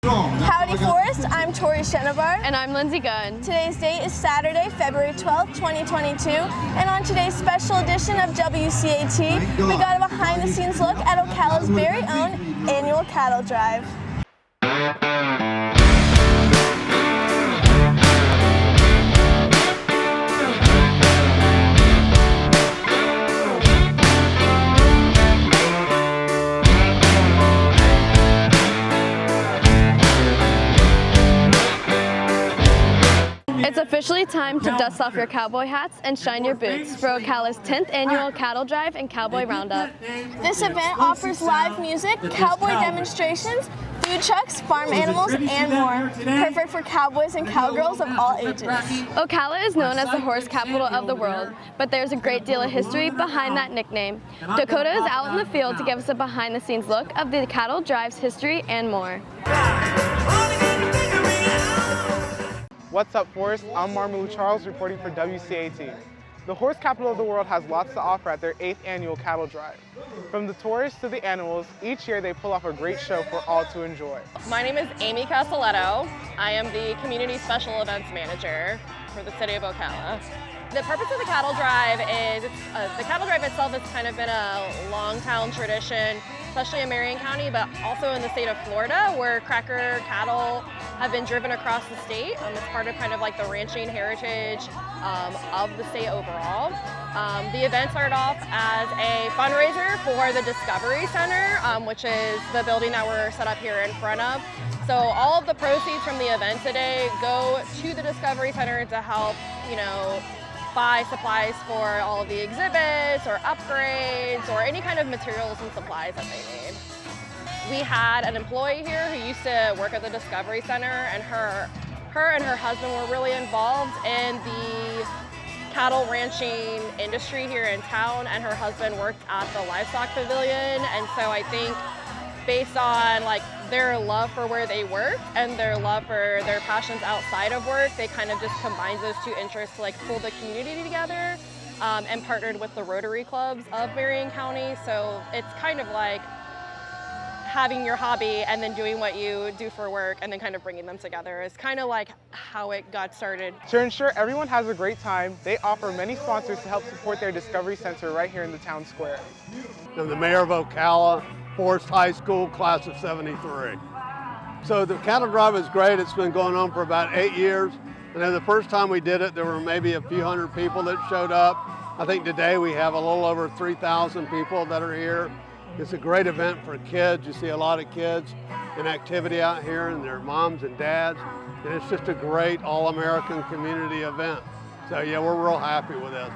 Howdy Forest, I'm Tori Shenabar. And I'm Lindsay Gunn. Today's date is Saturday, February 12th, 2022, and on today's special edition of WCAT, we got a behind-the-scenes look at Ocala's very own annual cattle drive. It's officially time to dust off your cowboy hats and shine your boots for Ocala's 10th annual cattle drive and cowboy roundup. This event offers live music, cowboy demonstrations, food trucks, farm animals, and more. Perfect for cowboys and cowgirls of all ages. Ocala is known as the horse capital of the world, but there's a great deal of history behind that nickname. Dakota is out in the field to give us a behind-the-scenes look of the cattle drive's history and more. What's up, Forest? I'm Marmalou Charles reporting for WCAT. The horse capital of the world has lots to offer at their 8th annual cattle drive. From the tourists to the animals, each year they pull off a great show for all to enjoy. My name is Amy Castelletto. I am the Community Special Events Manager for the City of Ocala. The purpose of the cattle drive is, the cattle drive itself has kind of been a long-town tradition, especially in Marion County, but also in the state of Florida, where cracker cattle have been driven across the state. It's part of kind of like the ranching heritage of the state overall. The event started off as a fundraiser for the Discovery Center, which is the building that we're set up here in front of. So all of the proceeds from the event today go to the Discovery Center to help, buy supplies for all of the exhibits or upgrades or any kind of materials and supplies that they need. We had an employee here who used to work at the Discovery Center, and her and her husband were really involved in the cattle ranching industry here in town, and her husband worked at the livestock pavilion. And so I think based on their love for where they work and their love for their passions outside of work, they kind of just combined those two interests to pull the community together, and partnered with the Rotary Clubs of Marion County. So it's kind of like having your hobby and then doing what you do for work and then kind of bringing them together is kind of like how it got started. To ensure everyone has a great time, they offer many sponsors to help support their Discovery Center right here in the town square. I'm the mayor of Ocala, Forest High School, class of '73. So the cattle drive is great. It's been going on for about 8 years. And then the first time we did it, there were maybe a few hundred people that showed up. I think today we have a little over 3,000 people that are here. It's a great event for kids. You see a lot of kids in activity out here and their moms and dads. And it's just a great all-American community event. So yeah, we're real happy with this.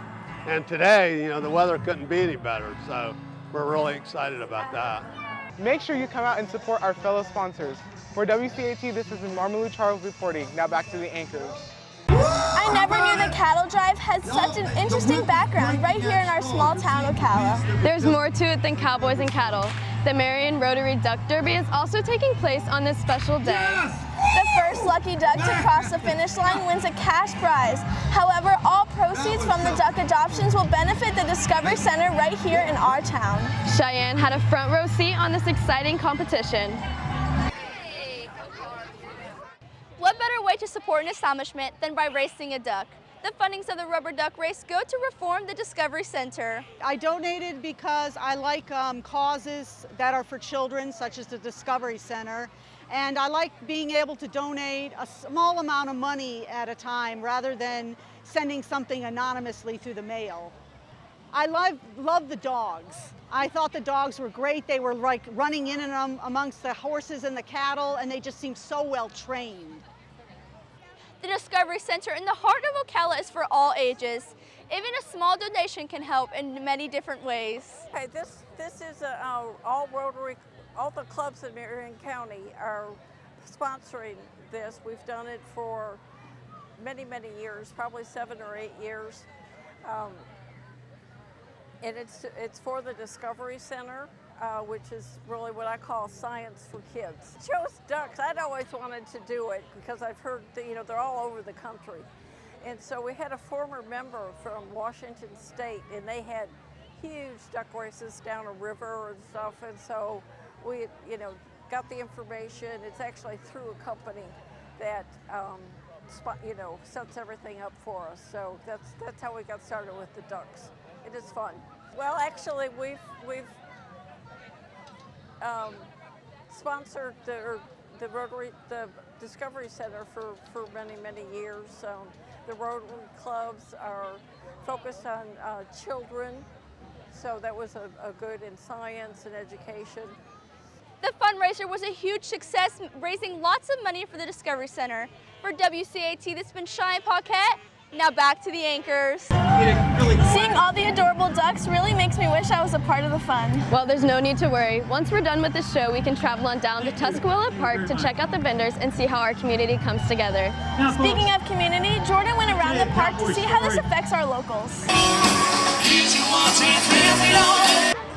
And today, the weather couldn't be any better. So we're really excited about that. Make sure you come out and support our fellow sponsors. For WCAT, this has been Marmalou Charles reporting. Now back to the anchors. I never knew the cattle drive had such an interesting background right here in our small town, Ocala. There's more to it than cowboys and cattle. The Marion Rotary Duck Derby is also taking place on this special day. The first lucky duck to cross the finish line wins a cash prize. However, all proceeds from the duck adoptions will benefit the Discovery Center right here in our town. Cheyenne had a front row seat on this exciting competition. What better way to support an establishment than by racing a duck? The fundings of the rubber duck race go to reform the Discovery Center. I donated because I like causes that are for children, such as the Discovery Center, and I like being able to donate a small amount of money at a time rather than sending something anonymously through the mail. I love the dogs. I thought the dogs were great. They were running in and amongst the horses and the cattle, and they just seemed so well trained. The Discovery Center in the heart of Ocala is for all ages. Even a small donation can help in many different ways. Okay, this is all Rotary, all the clubs in Marion County are sponsoring this. We've done it for many, many years, probably 7 or 8 years. And it's for the Discovery Center, which is really what I call science for kids. Chose ducks. I'd always wanted to do it because I've heard that, they're all over the country. And so we had a former member from Washington State, and they had huge duck races down a river and stuff. And so we, got the information. It's actually through a company that sets everything up for us. So that's how we got started with the ducks. It is fun. Well, actually, we've sponsored the Discovery Center for many years. The Rotary clubs are focused on children, so that was a good in science and education. The fundraiser was a huge success, raising lots of money for the Discovery Center. For WCAT, this has been Cheyenne Paquette. Now back to the anchors. Seeing all the adorable ducks really makes me wish I was a part of the fun. Well, there's no need to worry. Once we're done with the show, we can travel on down to Tuscaloosa Park to check out the vendors and see how our community comes together. Speaking of community, Jordan went around the park to see how this affects our locals.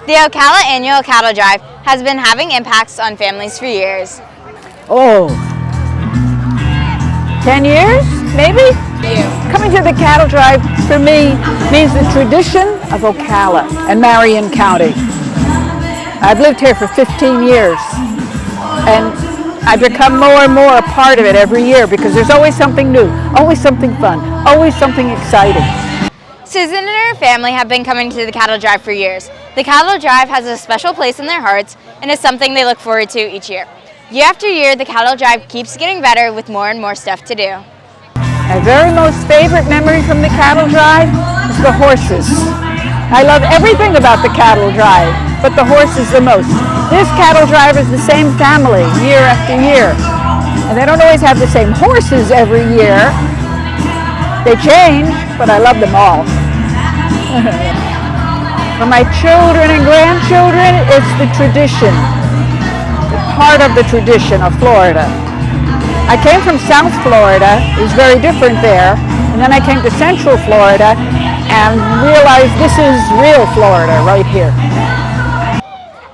The Ocala annual cattle drive has been having impacts on families for years. Oh, 10 years, maybe? Coming to the cattle drive for me means the tradition of Ocala and Marion County. I've lived here for 15 years and I've become more and more a part of it every year because there's always something new, always something fun, always something exciting. Susan and her family have been coming to the cattle drive for years. The cattle drive has a special place in their hearts and is something they look forward to each year. Year after year, the cattle drive keeps getting better with more and more stuff to do. My very most favorite memory from the cattle drive is the horses. I love everything about the cattle drive, but the horses the most. This cattle drive is the same family year after year. And they don't always have the same horses every year. They change, but I love them all. For my children and grandchildren, it's the tradition, part of the tradition of Florida. I came from South Florida, it was very different there, and then I came to Central Florida and realized this is real Florida right here.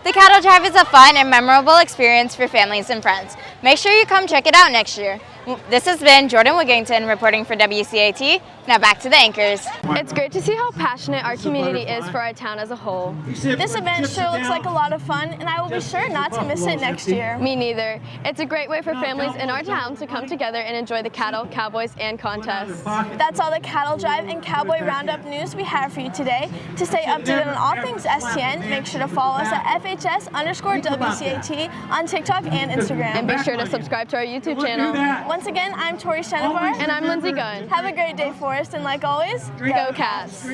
The cattle drive is a fun and memorable experience for families and friends. Make sure you come check it out next year. This has been Jordan Wigington reporting for WCAT. Now back to the anchors. It's great to see how passionate our community is for our town as a whole. This event sure looks like a lot of fun, and I will be sure not to miss it next year. Me neither. It's a great way for families in our town to come together and enjoy the cattle, cowboys, and contests. That's all the Cattle Drive and Cowboy Roundup news we have for you today. To stay updated on all things STN, make sure to follow us at FHS_WCAT on TikTok and Instagram. And be sure to subscribe to our YouTube channel. Once again, I'm Tori Shenavar. And I'm Lindsay Gunn. Have a great day, Forrest, and like always, Go Cats!